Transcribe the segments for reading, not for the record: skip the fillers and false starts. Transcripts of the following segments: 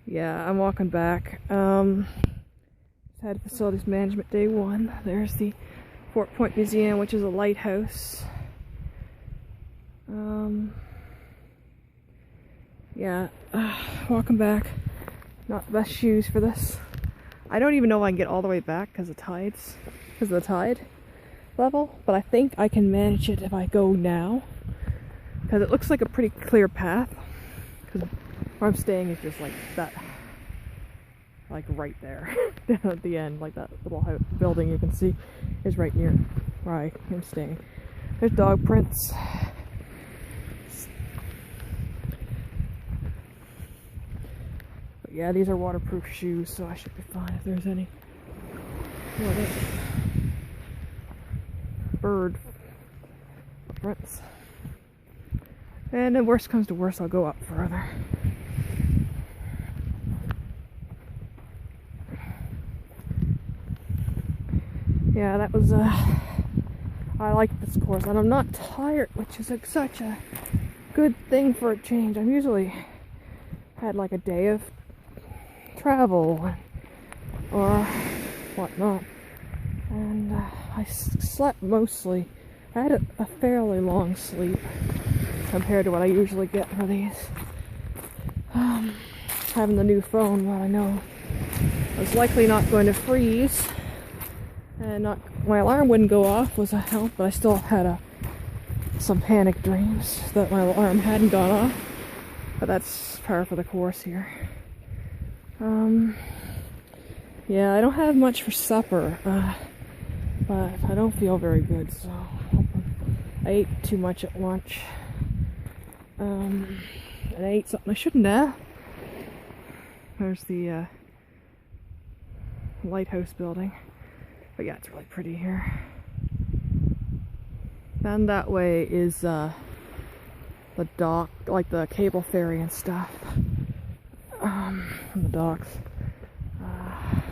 Yeah, I'm walking back. Had facilities management day 1. There's the Fort Point Museum, which is a lighthouse. Yeah, walking back. Not the best shoes for this. I don't even know if I can get all the way back because of the tide level, but I think I can manage it if I go now, because it looks like a pretty clear path. Because where I'm staying is just like that, like right there, down at the end, like that little building you can see is right near where I am staying. There's dog prints. But yeah, these are waterproof shoes, so I should be fine if there's any bird prints. And then worst comes to worst, I'll go up further. Yeah, that was I like this course, and I'm not tired, which is like such a good thing for a change. I'm usually had like a day of travel or whatnot, and I slept mostly. I had a fairly long sleep compared to what I usually get for these. Having the new phone, well, I know I was likely not going to freeze, and my alarm wouldn't go off was a help, but I still had some panic dreams that my alarm hadn't gone off. But that's par for the course here. Yeah, I don't have much for supper, but I don't feel very good, so I ate too much at lunch. And I ate something I shouldn't have. There's the lighthouse building. But yeah, it's really pretty here. And that way is the dock, like the cable ferry and stuff. The docks.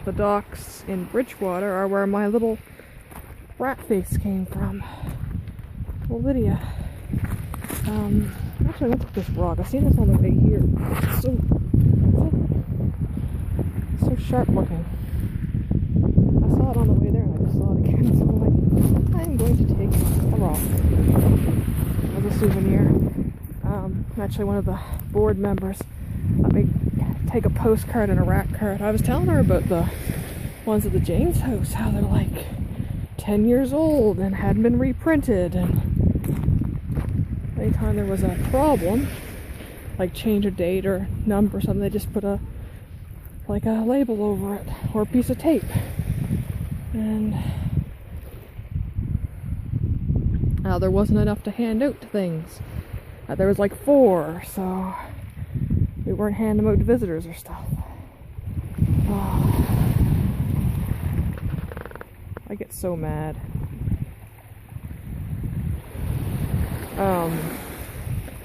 The docks in Bridgewater are where my little rat face came from. Well, Lydia. Actually, look at this rock. I've seen this on the way here. It's so sharp looking. I saw it on the way there, and I just saw it again. So I'm like, I'm going to take a rock as a souvenir. Actually, one of the board members let me take a postcard and a rat card. I was telling her about the ones at the James house, how they're like 10 years old and hadn't been reprinted, and anytime there was a problem, like change a date or number or something, they just put a label over it or a piece of tape. And there wasn't enough to hand out things. There was like 4, so we weren't handing them out to visitors or stuff. Oh, I get so mad.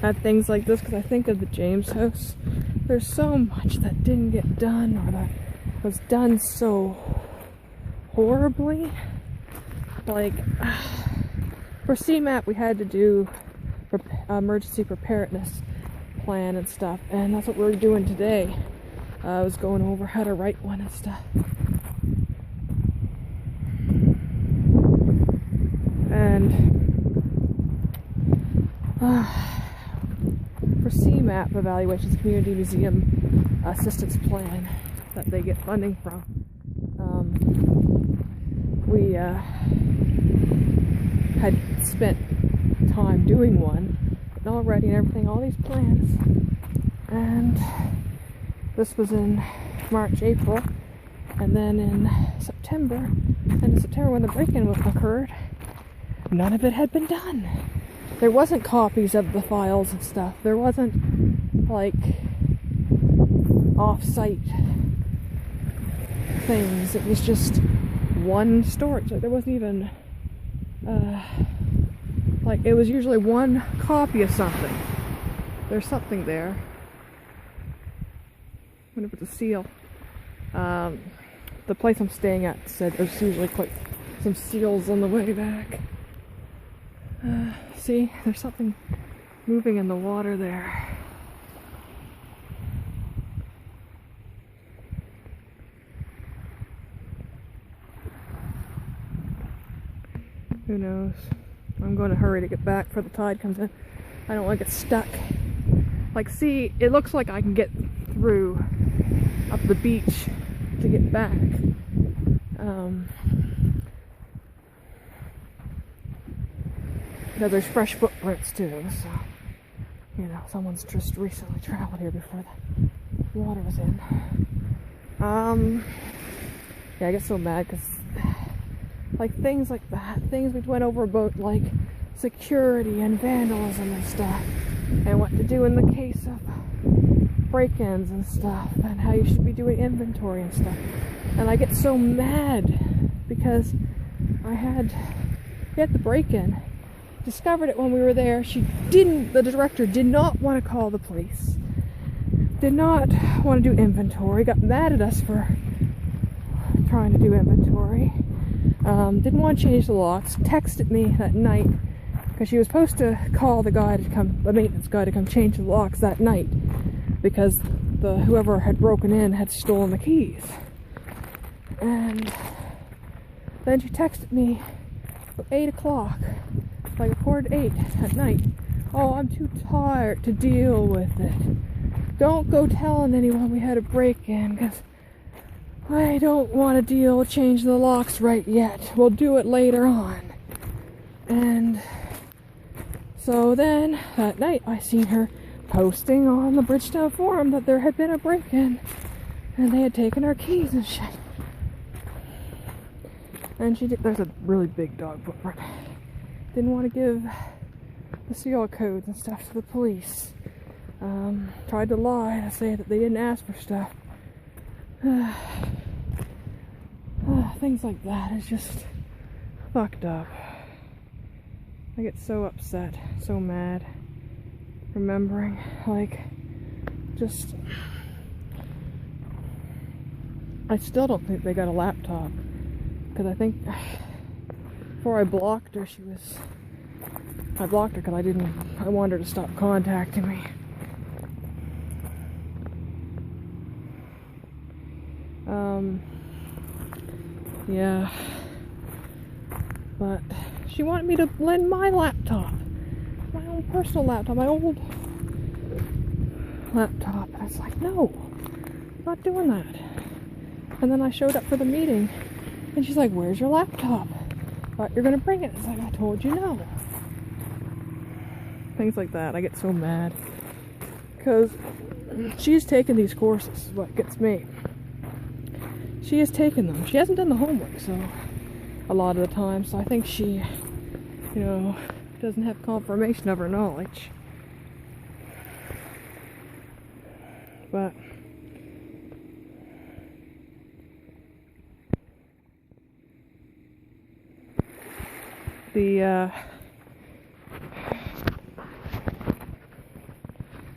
At things like this, because I think of the James house. There's so much that didn't get done, or that was done so horribly. Like, for CMAP we had to do emergency preparedness plan and stuff, and that's what we were doing today. I was going over how to write one and stuff. And for CMAP evaluations, Community Museum Assistance Plan that they get funding from, we had spent time doing one already and everything, all these plans, and this was in March, April, and then in September, when the break-in occurred, none of it had been done. There wasn't copies of the files and stuff. There wasn't like off-site things. It was just one storage. Like, there wasn't even like, it was usually one copy of something. There's something there. I wonder if it's a seal. The place I'm staying at said there's usually quite some seals on the way back. See, there's something moving in the water there. Who knows? I'm going to hurry to get back before the tide comes in. I don't want to get stuck. Like, see, it looks like I can get through up the beach to get back. Because there's fresh footprints too, so, you know, someone's just recently traveled here before the water was in. Yeah, I get so mad because, like, things like that, things we went over about, like, security and vandalism and stuff, and what to do in the case of break-ins and stuff, and how you should be doing inventory and stuff. And I get so mad because we had the break-in, discovered it when we were there. The director did not want to call the police, did not want to do inventory, got mad at us for trying to do inventory, didn't want to change the locks, texted me that night, because she was supposed to call the maintenance guy to come change the locks that night, because whoever had broken in had stolen the keys. And then she texted me at 8 o'clock, like 8:15 at night. Oh, I'm too tired to deal with it. Don't go telling anyone we had a break-in, because I don't want to change the locks right yet. We'll do it later on. And so then, that night, I seen her posting on the Bridgetown forum that there had been a break-in, and they had taken our keys and shit. And there's a really big dog footprint. Didn't want to give the serial codes and stuff to the police. Tried to lie to say that they didn't ask for stuff. Things like that is just fucked up. I get so upset, so mad, remembering, like, just, I still don't think they got a laptop, because I think, before I blocked her, I blocked her because I wanted her to stop contacting me. Yeah, but she wanted me to lend my laptop, my own personal laptop, my old laptop, and it's like, no, I'm not doing that. And then I showed up for the meeting, and she's like, where's your laptop? Thought you're gonna bring it. It's like, I told you no. Things like that, I get so mad, because she's taken these courses, is what gets me. She has taken them. She hasn't done the homework, so a lot of the time, so I think she, you know, doesn't have confirmation of her knowledge. But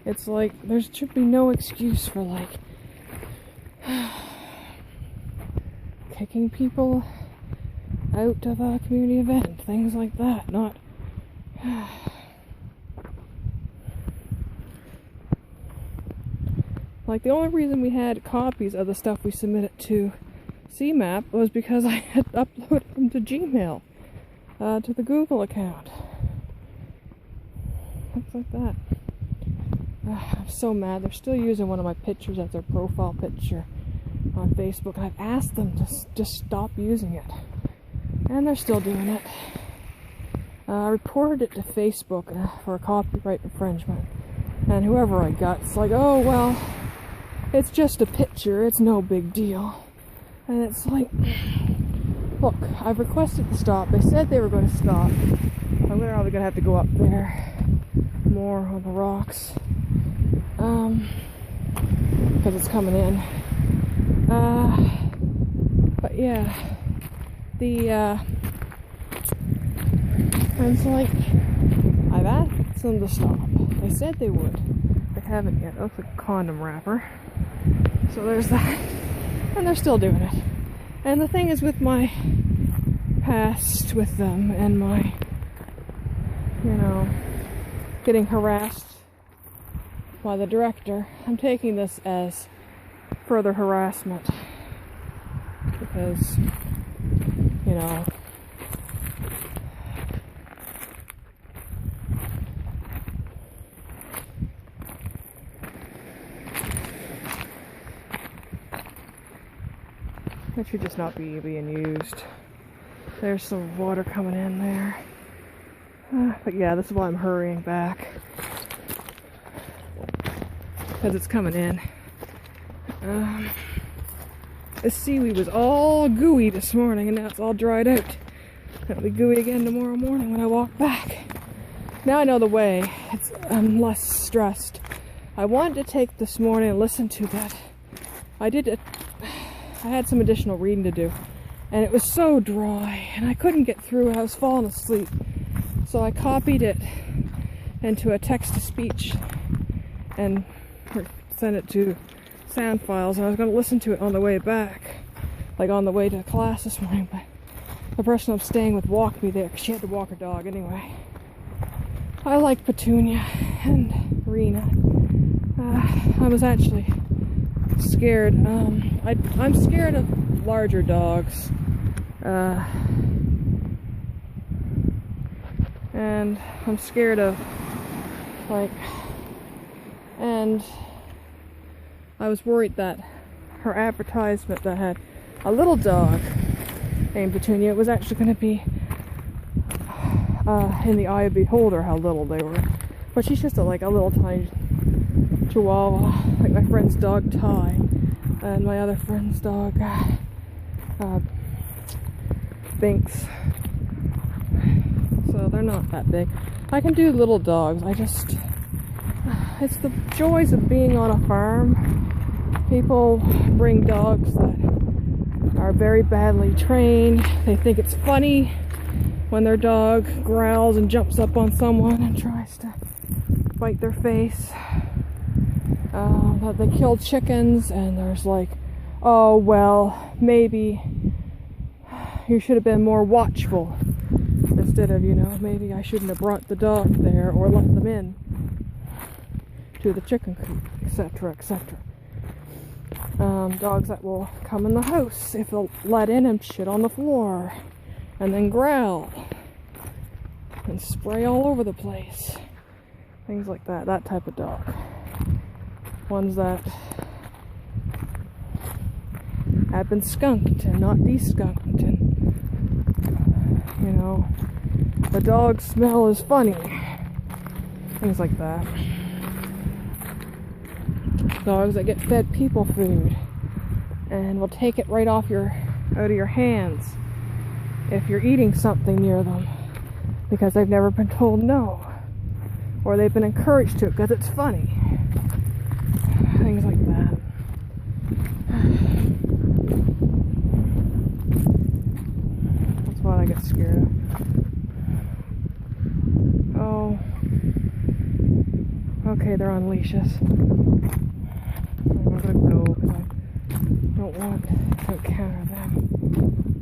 it's like, there should be no excuse for, like, kicking people out of a community event, things like that, not like, the only reason we had copies of the stuff we submitted to CMAP was because I had uploaded them to Gmail, to the Google account, things like that. I'm so mad. They're still using one of my pictures as their profile picture on Facebook, and I've asked them to just stop using it, and they're still doing it. I reported it to Facebook for a copyright infringement, and whoever I got, it's like, oh, well, it's just a picture, it's no big deal. And it's like, look, I've requested to stop. They said they were going to stop. I'm probably going to have to go up there more on the rocks, because it's coming in. But yeah, and it's like, I've asked them to stop. They said they would. They haven't yet. That looks like a condom wrapper. So there's that. And they're still doing it. And the thing is, with my past with them and my, you know, getting harassed by the director, I'm taking this as further harassment, because, you know, It should just not be being used. There's some water coming in there. But yeah, this is why I'm hurrying back. Because it's coming in. This seaweed was all gooey this morning and now it's all dried out. It'll be gooey again tomorrow morning when I walk back. Now I know the way. I'm less stressed. I wanted to take this morning and listen to that. I had some additional reading to do. And it was so dry and I couldn't get through it. I was falling asleep. So I copied it into a text-to-speech and sent it to sound files. And I was going to listen to it on the way back. Like on the way to class this morning. But the person I'm staying with walked me there because she had to walk her dog anyway. I like Petunia and Rena. I was actually scared. I'm scared of larger dogs. And I'm scared of, and I was worried that her advertisement that had a little dog named Petunia, it was actually going to be in the eye of the beholder how little they were. But she's just a little tiny chihuahua, like my friend's dog Ty, and my other friend's dog Binks. So they're not that big. I can do little dogs. It's the joys of being on a farm. People bring dogs that are very badly trained. They think it's funny when their dog growls and jumps up on someone and tries to bite their face. That they kill chickens and there's oh well, maybe you should have been more watchful instead of, maybe I shouldn't have brought the dog there or let them in to the chicken coop, etc., etc. Dogs that will come in the house if they'll let in and shit on the floor and then growl and spray all over the place. Things like that. That type of dog. Ones that have been skunked and not de-skunked, and the dog smell is funny. Things like that. Dogs that get fed people food and will take it right out of your hands if you're eating something near them because they've never been told no, or they've been encouraged to because it's funny. Things like that. That's what I get scared of. Oh. Okay, they're on leashes. I'm gonna go because I don't want to encounter them.